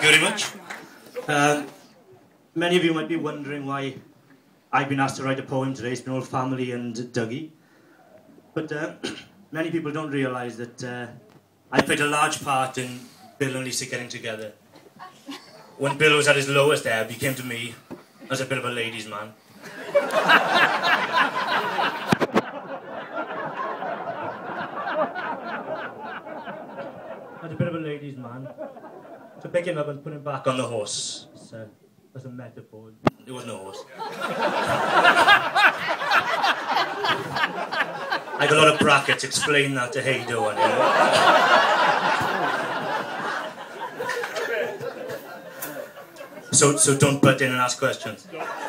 you very much. Many of you might be wondering why I've been asked to write a poem today. It's been all family and Dougie. But many people don't realise that I played a large part in Bill and Lisa getting together. When Bill was at his lowest ebb, he came to me as a bit of a ladies' man. As a bit of a ladies' man. To pick him up and put him back on the horse. So, that's a metaphor. There was no horse. I got a lot of brackets explain that to Haydo and So don't butt in and ask questions.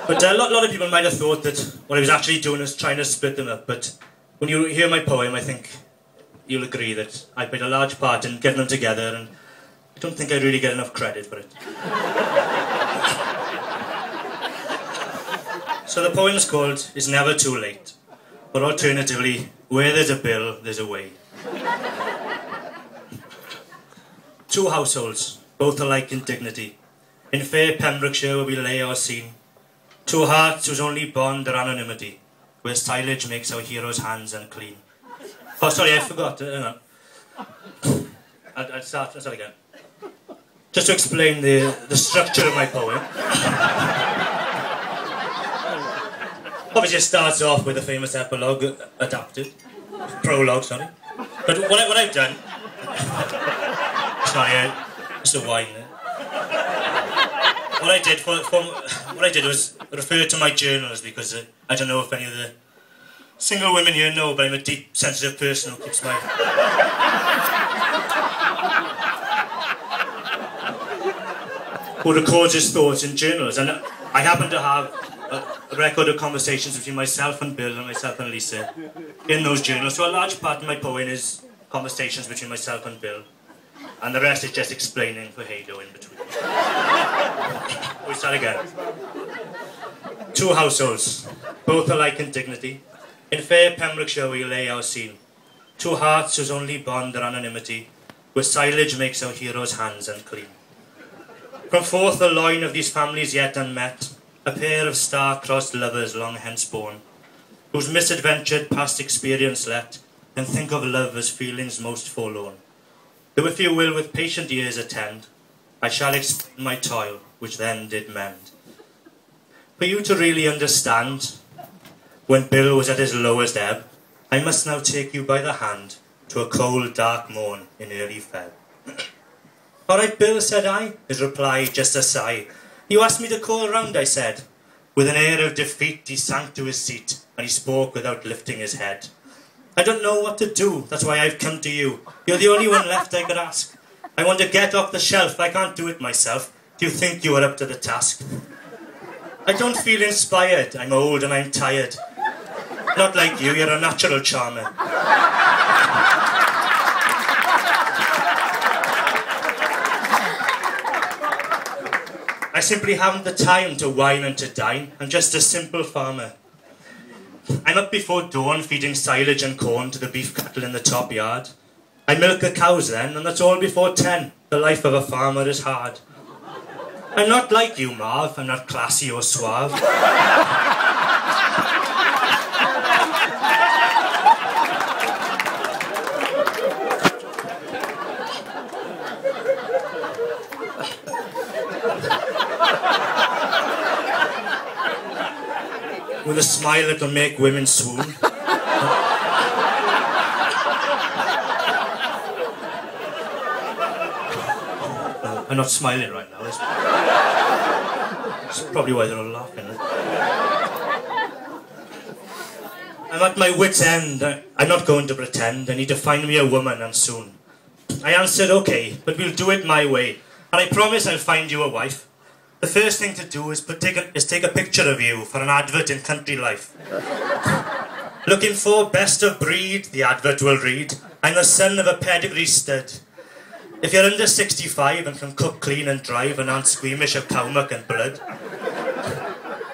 But a lot of people might have thought that what I was actually doing was trying to split them up. But when you hear my poem, I think you'll agree that I played a large part in getting them together, and I don't think I really get enough credit for it. So the poem's called It's Never Too Late, or alternatively, Where There's a Bill, There's a Way. Two households, both alike in dignity, in fair Pembrokeshire where we lay our scene. Two hearts whose only bond are anonymity, where silage makes our heroes' hands unclean. Oh, sorry, I forgot. Hang on. I'll start again. Just to explain the structure of my poem. Obviously it starts off with a famous epilogue adapted. Prologue, sorry. But what I've done... Sorry, just a wine there. What I did was refer to my journals because I don't know if any of the single women here know, but I'm a deep, sensitive person who keeps my... who records his thoughts in journals, and I happen to have a record of conversations between myself and Bill and myself and Lisa in those journals. So a large part of my poem is conversations between myself and Bill, and the rest is just explaining for Haydo in between. We start again. Two households, both alike in dignity, in fair Pembrokeshire we lay our scene. Two hearts whose only bond are anonymity, where silage makes our heroes' hands unclean. From forth the loin of these families yet unmet, a pair of star-crossed lovers long hence born, whose misadventured past experience let them think of love as feelings most forlorn. Though if you will with patient ears attend, I shall explain my toil, which then did mend. For you to really understand, when Bill was at his lowest ebb, I must now take you by the hand to a cold, dark morn in early Feb. All right, Bill, said I, his reply just a sigh. You asked me to call round, I said. With an air of defeat, he sank to his seat, and he spoke without lifting his head. I don't know what to do, that's why I've come to you. You're the only one left I could ask. I want to get off the shelf, I can't do it myself. Do you think you are up to the task? I don't feel inspired, I'm old and I'm tired. Not like you, you're a natural charmer. I simply haven't the time to wine and to dine. I'm just a simple farmer. I'm up before dawn feeding silage and corn to the beef cattle in the top yard. I milk the cows then, and that's all before 10. The life of a farmer is hard. I'm not like you, Marv. I'm not classy or suave. With a smile that'll make women swoon. I'm not smiling right now. That's probably why they're all laughing. I'm at my wit's end. I'm not going to pretend. I need to find me a woman, and soon. I answered, okay, but we'll do it my way. And I promise I'll find you a wife. The first thing to do is take a picture of you for an advert in Country Life. Looking for best of breed, the advert will read. I'm the son of a pedigree stud. If you're under 65 and can cook, clean and drive and aren't squeamish of cow muck and blood.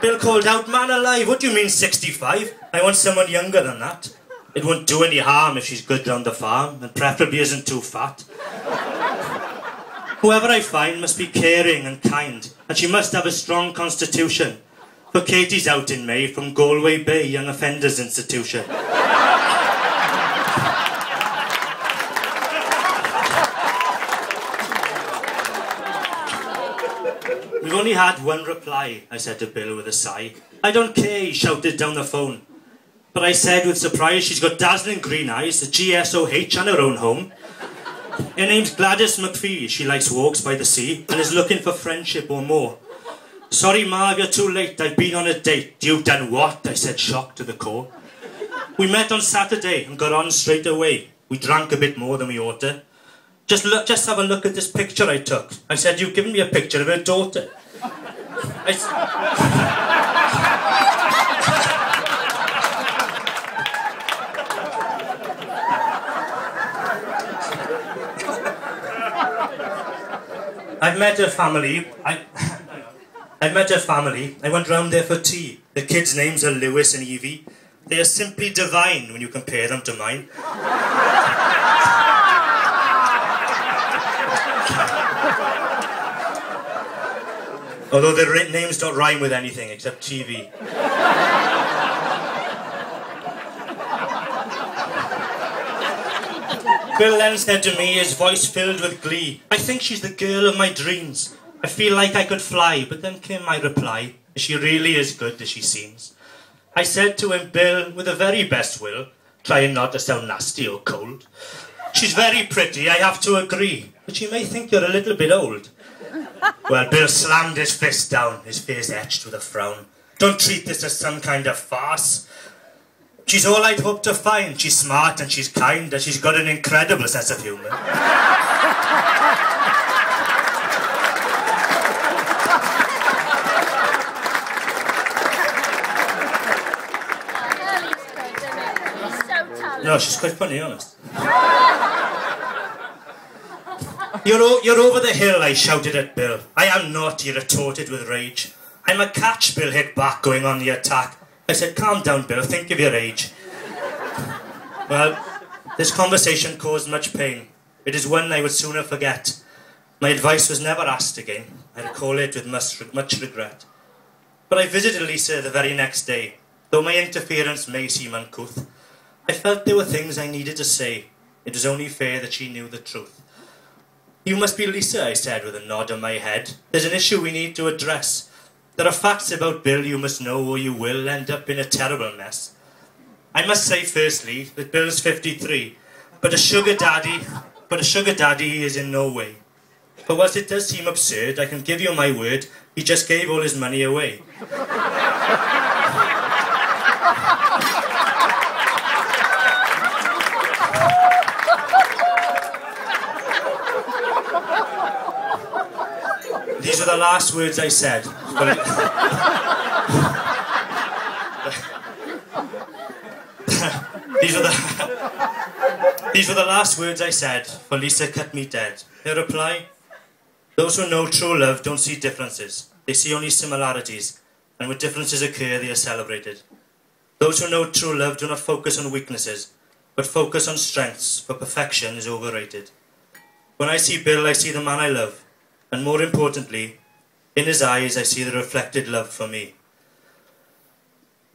Bill called out, man alive, what do you mean 65? I want someone younger than that. It won't do any harm if she's good round the farm and preferably isn't too fat. Whoever I find must be caring and kind, and she must have a strong constitution. For Katie's out in May from Galway Bay Young Offenders Institution. We've only had one reply, I said to Bill with a sigh. I don't care, he shouted down the phone. But I said with surprise, she's got dazzling green eyes, a GSOH and her own home. Her name's Gladys McPhee, she likes walks by the sea and is looking for friendship or more. Sorry Marv, you're too late, I've been on a date. You've done what? I said, shocked to the core. We met on Saturday and got on straight away. We drank a bit more than we ought to. Just have a look at this picture I took. I said, you've given me a picture of her daughter. I've met her family. I've met her family. I went round there for tea. The kids' names are Lewis and Evie. They are simply divine when you compare them to mine. Although their names don't rhyme with anything except TV. Bill then said to me, his voice filled with glee, I think she's the girl of my dreams. I feel like I could fly, but then came my reply, is she really as good as she seems? I said to him, Bill, with the very best will, trying not to sound nasty or cold, she's very pretty, I have to agree, but she may think you're a little bit old. Well, Bill slammed his fist down, his face etched with a frown. Don't treat this as some kind of farce. She's all I'd hoped to find. She's smart and she's kind and she's got an incredible sense of humour. No, she's quite funny, honest. You're over the hill, I shouted at Bill. I am not, he retorted with rage. I'm a catch, Bill hit back, going on the attack. I said, calm down, Bill, think of your age. Well, this conversation caused much pain. It is one I would sooner forget. My advice was never asked again. I recall it with much regret. But I visited Lisa the very next day. Though my interference may seem uncouth, I felt there were things I needed to say. It was only fair that she knew the truth. You must be Lisa, I said with a nod on my head. There's an issue we need to address. There are facts about Bill you must know or you will end up in a terrible mess. I must say firstly that Bill's 53, but a sugar daddy he is in no way. For whilst it does seem absurd, I can give you my word, he just gave all his money away. These are the last words I said. These were the last words I said, for Lisa cut me dead. Her reply, those who know true love don't see differences. They see only similarities, and when differences occur, they are celebrated. Those who know true love do not focus on weaknesses, but focus on strengths, for perfection is overrated. When I see Bill, I see the man I love. And more importantly, in his eyes I see the reflected love for me.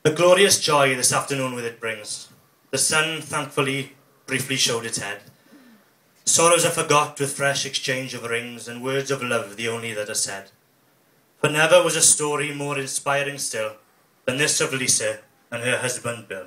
A glorious joy this afternoon with it brings. The sun, thankfully, briefly showed its head. Sorrows are forgot with fresh exchange of rings, and words of love the only that are said. For never was a story more inspiring still than this of Lisa and her husband Bill.